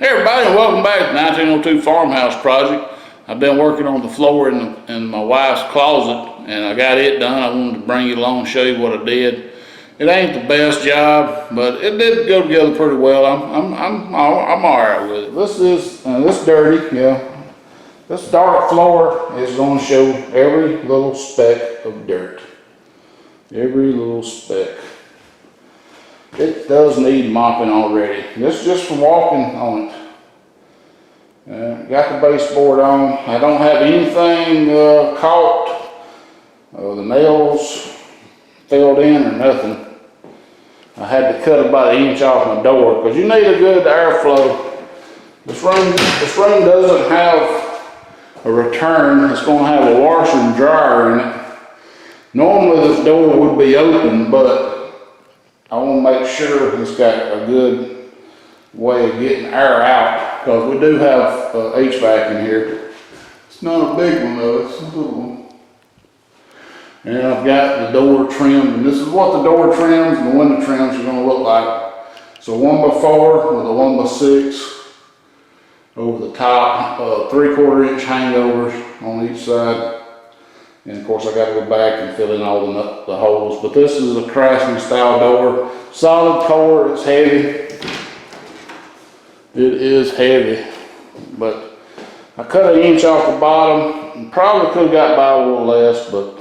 Hey everybody, and welcome back to the 1902 Farmhouse project. I've been working on the floor in my wife's closet, and I got it done. I wanted to bring you along and show you what I did. It ain't the best job, but it did go together pretty well. I'm all right with it. This dirty, yeah. This dark floor is going to show every little speck of dirt. Every little speck. It does need mopping already. This is just from walking on it. Got the baseboard on. I don't have anything caught. The nails filled in or nothing. I had to cut about 1 inch off my door because you need a good airflow. This room doesn't have a return. It's going to have a washer and dryer in it. Normally this door would be open, but I want to make sure it's got a good way of getting air out, because we do have HVAC in here. It's not a big one though, it's a little one. And I've got the door trimmed, and this is what the door trims and the window trims are going to look like. So 1x4 with a 1x6 over the top, 3/4 inch hangovers on each side. And of course I got to go back and fill in all the holes. But this is a Craftsman style door. Solid core, it's heavy. It is heavy. But I cut 1 inch off the bottom. And probably could have got by a little less, but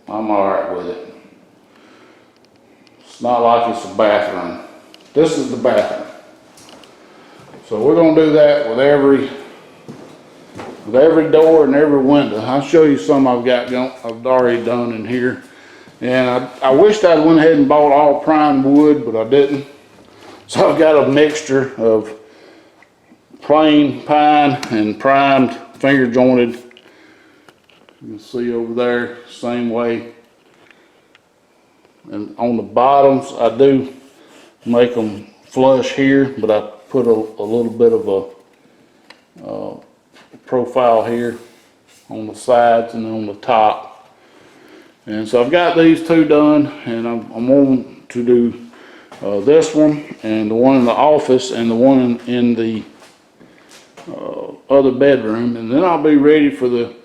I'm alright with it. It's not like it's a bathroom. This is the bathroom. So we're going to do that with every door and every window. I'll show you some I've already done in here. And I wished I'd went ahead and bought all primed wood, but I didn't. So I've got a mixture of plain pine and primed finger jointed. You can see over there, same way. And on the bottoms, I do make them flush here, but I put a little bit of a profile here on the sides and on the top. And so I've got these two done, and I'm on to do this one and the one in the office and the one in the other bedroom, and then I'll be ready for the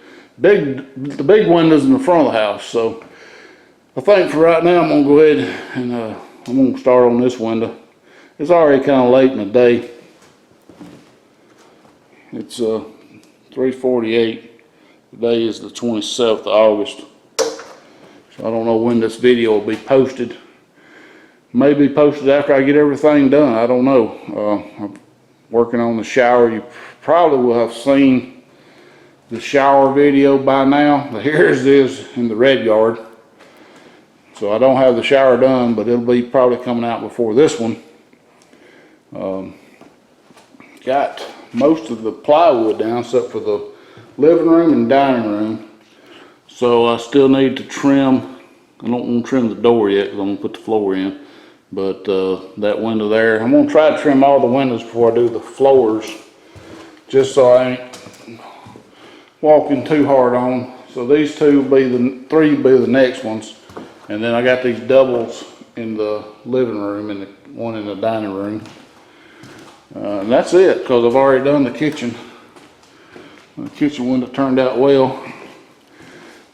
big windows in the front of the house. So I think for right now I'm gonna go ahead and I'm gonna start on this window. It's already kind of late in the day. It's 3:48. Today is the 27th of August. So I don't know when this video will be posted. Maybe posted after I get everything done. I don't know. I'm working on the shower. You probably will have seen the shower video by now. Here's this in the red yard. So I don't have the shower done, but it'll be probably coming out before this one. Got most of the plywood down except for the living room and dining room. So I still need to trim. I don't want to trim the door yet because I'm going to put the floor in. But that window there, I'm going to try to trim all the windows before I do the floors, just so I ain't walking too hard on. So these three will be the next ones. And then I got these doubles in the living room and the one in the dining room. And that's it, because I've already done the kitchen. The kitchen window turned out well.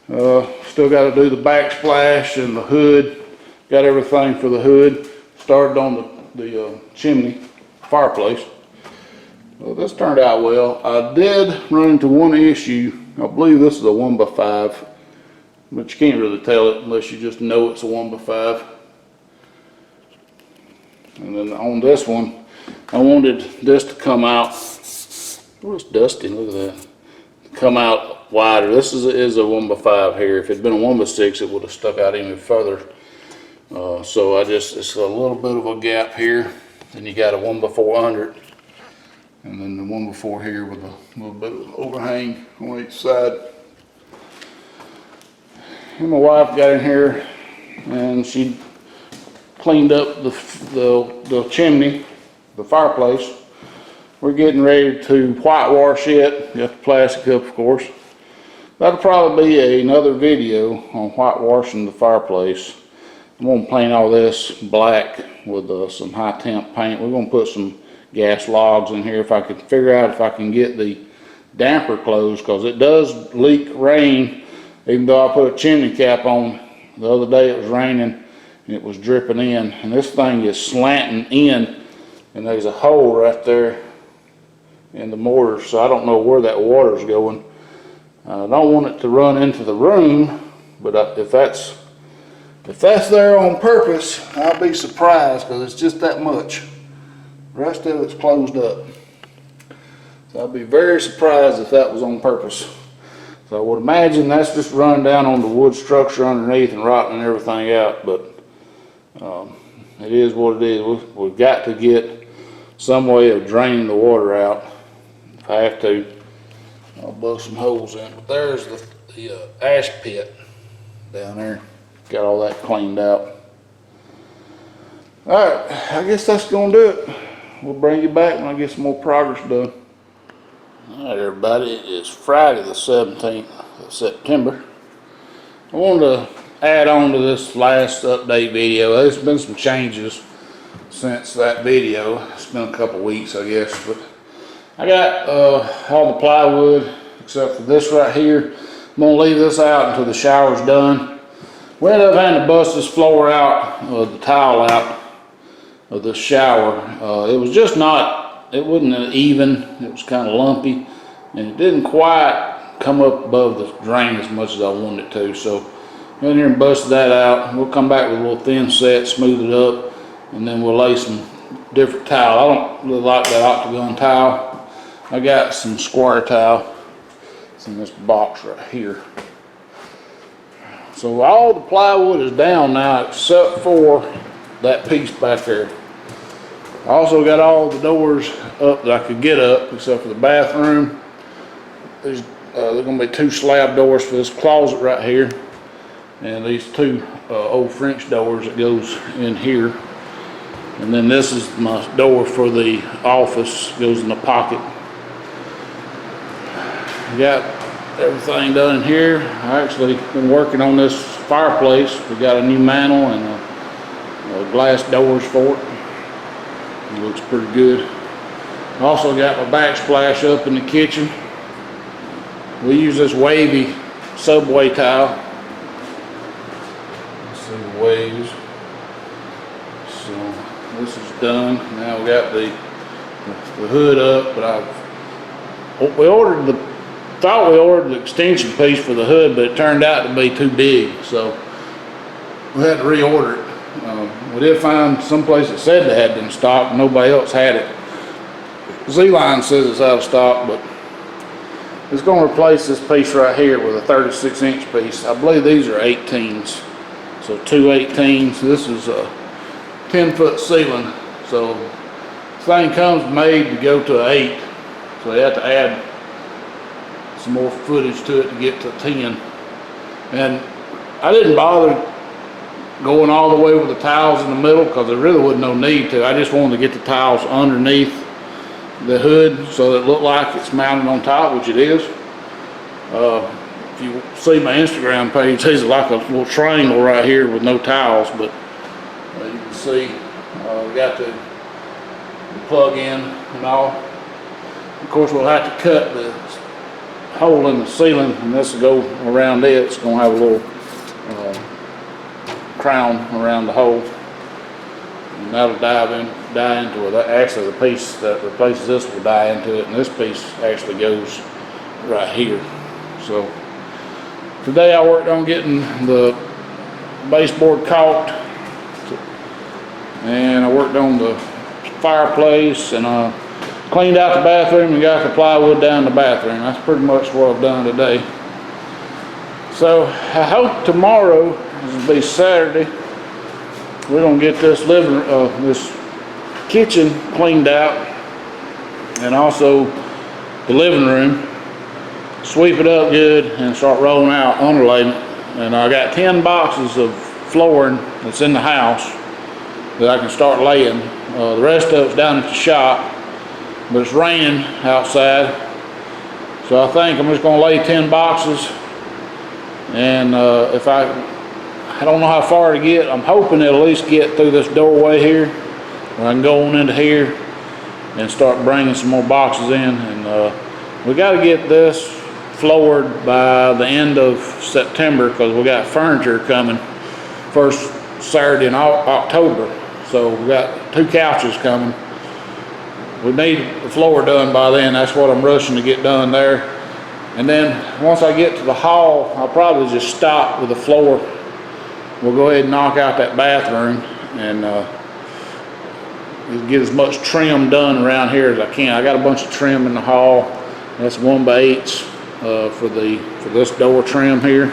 Still got to do the backsplash and the hood. Got everything for the hood. Started on the chimney, fireplace. Well, this turned out well. I did run into one issue. I believe this is a 1x5, but you can't really tell it unless you just know it's a 1x5. And then on this one, I wanted this to come out. Oh, it's dusty. Look at that. Come out wider. This is a 1x5 here. If it had been a 1x6, it would have stuck out even further. So it's a little bit of a gap here. Then you got a 1x400, and then the 1x4 here with a little bit of overhang on each side. And my wife got in here and she cleaned up the chimney, the fireplace. We're getting ready to whitewash it. Got the plastic up, of course. That'll probably be another video on whitewashing the fireplace. I'm going to paint all this black with some high temp paint. We're going to put some gas logs in here. If I could figure out if I can get the damper closed, because it does leak rain, even though I put a chimney cap on. The other day it was raining and it was dripping in, and this thing is slanting in, and there's a hole right there in the mortar, so I don't know where that water's going. I don't want it to run into the room, but if that's there on purpose, I'll be surprised, because it's just that much. The rest of it's closed up. So I'd be very surprised if that was on purpose. So I would imagine that's just running down on the wood structure underneath and rotting everything out, but it is what it is. We've got to get some way of draining the water out. If I have to, I'll bust some holes in. But there's the ash pit down there. Got all that cleaned out. Alright, I guess that's going to do it. We'll bring you back when I get some more progress done. Alright everybody, it is Friday the 17th of September. I wanted to add on to this last update video. There's been some changes since that video. It's been a couple weeks, I guess, but I got all the plywood except for this right here. I'm going to leave this out until the shower's done. We ended up having to bust this floor out, the tile out of the shower. It was just not, it wasn't even, it was kind of lumpy, and it didn't quite come up above the drain as much as I wanted it to. So went in here and busted that out. We'll come back with a little thin set, smooth it up, and then we'll lay some different tile. I don't really like that octagon tile. I got some square tile. It's in this box right here. So all the plywood is down now except for that piece back there. I also got all the doors up that I could get up except for the bathroom. There's going to be 2 slab doors for this closet right here, and these 2 old French doors that goes in here. And then this is my door for the office, goes in the pocket. Got everything done in here. I actually been working on this fireplace. We got a new mantle and glass doors for it. It looks pretty good. Also got my backsplash up in the kitchen. We use this wavy subway tile. Let's see the waves. So this is done. Now we got the hood up, but thought we ordered the extension piece for the hood, but it turned out to be too big, so we had to reorder it. We did find someplace that said they had it in stock. Nobody else had it. Z-Line says it's out of stock, but it's going to replace this piece right here with a 36-inch piece. I believe these are 18s, so 2 18s. This is a 10-foot ceiling, so this thing comes made to go to an 8, so they have to add some more footage to it to get to 10. And I didn't bother going all the way with the tiles in the middle because there really wasn't no need to. I just wanted to get the tiles underneath the hood so that it looked like it's mounted on top, which it is. If you see my Instagram page, there's like a little triangle right here with no tiles, but you can see we got the plug in and all. Of course, we'll have to cut the hole in the ceiling, and this will go around it. It's going to have a little crown around the hole, and that'll die into it. Actually, the piece that replaces this will die into it, and this piece actually goes right here. So today I worked on getting the baseboard caulked, and I worked on the fireplace, and cleaned out the bathroom and got the plywood down the bathroom. That's pretty much what I've done today. So I hope tomorrow, this will be Saturday, we're gonna get this this kitchen cleaned out, and also the living room, sweep it up good and start rolling out, underlaying it. And I got 10 boxes of flooring that's in the house that I can start laying. The rest of it's down at the shop, but it's raining outside, so I think I'm just going to lay 10 boxes, and if I don't know how far to get. I'm hoping to at least get through this doorway here, where I can go on into here, and start bringing some more boxes in. And we got to get this floored by the end of September, because we got furniture coming first Saturday in October. So we got 2 couches coming. We need the floor done by then. That's what I'm rushing to get done there. And then once I get to the hall, I'll probably just stop with the floor. We'll go ahead and knock out that bathroom and get as much trim done around here as I can. I got a bunch of trim in the hall. That's 1x8 for this door trim here.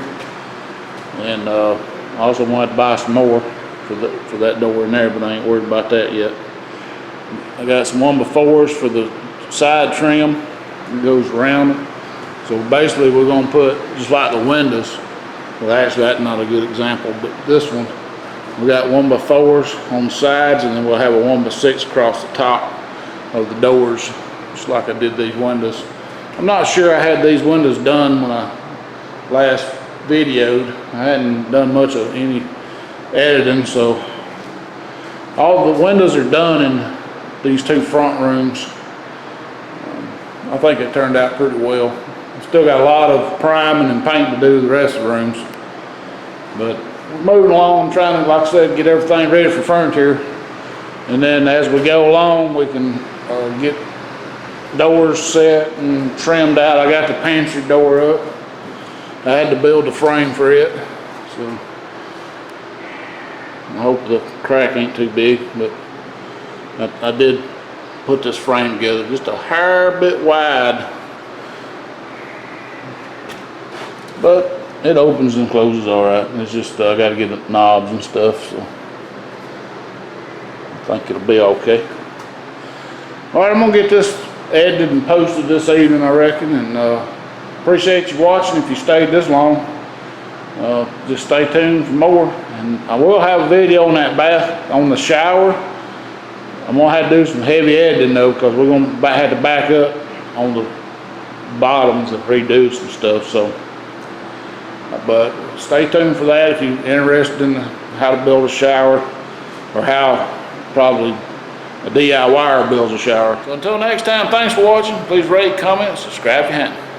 And I also wanted to buy some more for that door in there, but I ain't worried about that yet. I got some 1x4s for the side trim that goes around it. So basically we're going to put, just like the windows, well actually that's not a good example, but this one, we got 1x4s on the sides, and then we'll have a 1x6 across the top of the doors, just like I did these windows. I'm not sure I had these windows done when I last videoed. I hadn't done much of any editing, so all the windows are done in these 2 front rooms. I think it turned out pretty well. Still got a lot of priming and paint to do to the rest of the rooms, but we're moving along. I'm trying to, like I said, get everything ready for furniture, and then as we go along we can get doors set and trimmed out. I got the pantry door up. I had to build a frame for it, so I hope the crack ain't too big, but I did put this frame together just a hair bit wide, but it opens and closes all right. It's just I got to get the knobs and stuff, so I think it'll be okay. All right, I'm gonna get this edited and posted this evening, I reckon, and appreciate you watching. If you stayed this long, just stay tuned for more. And I will have a video on that bath, on the shower. I'm gonna have to do some heavy editing though, because we're gonna have to back up on the bottoms and redo some stuff. So, but stay tuned for that if you're interested in how to build a shower, or how probably a DIYer builds a shower. So until next time, thanks for watching. Please rate, comment, subscribe if you haven't.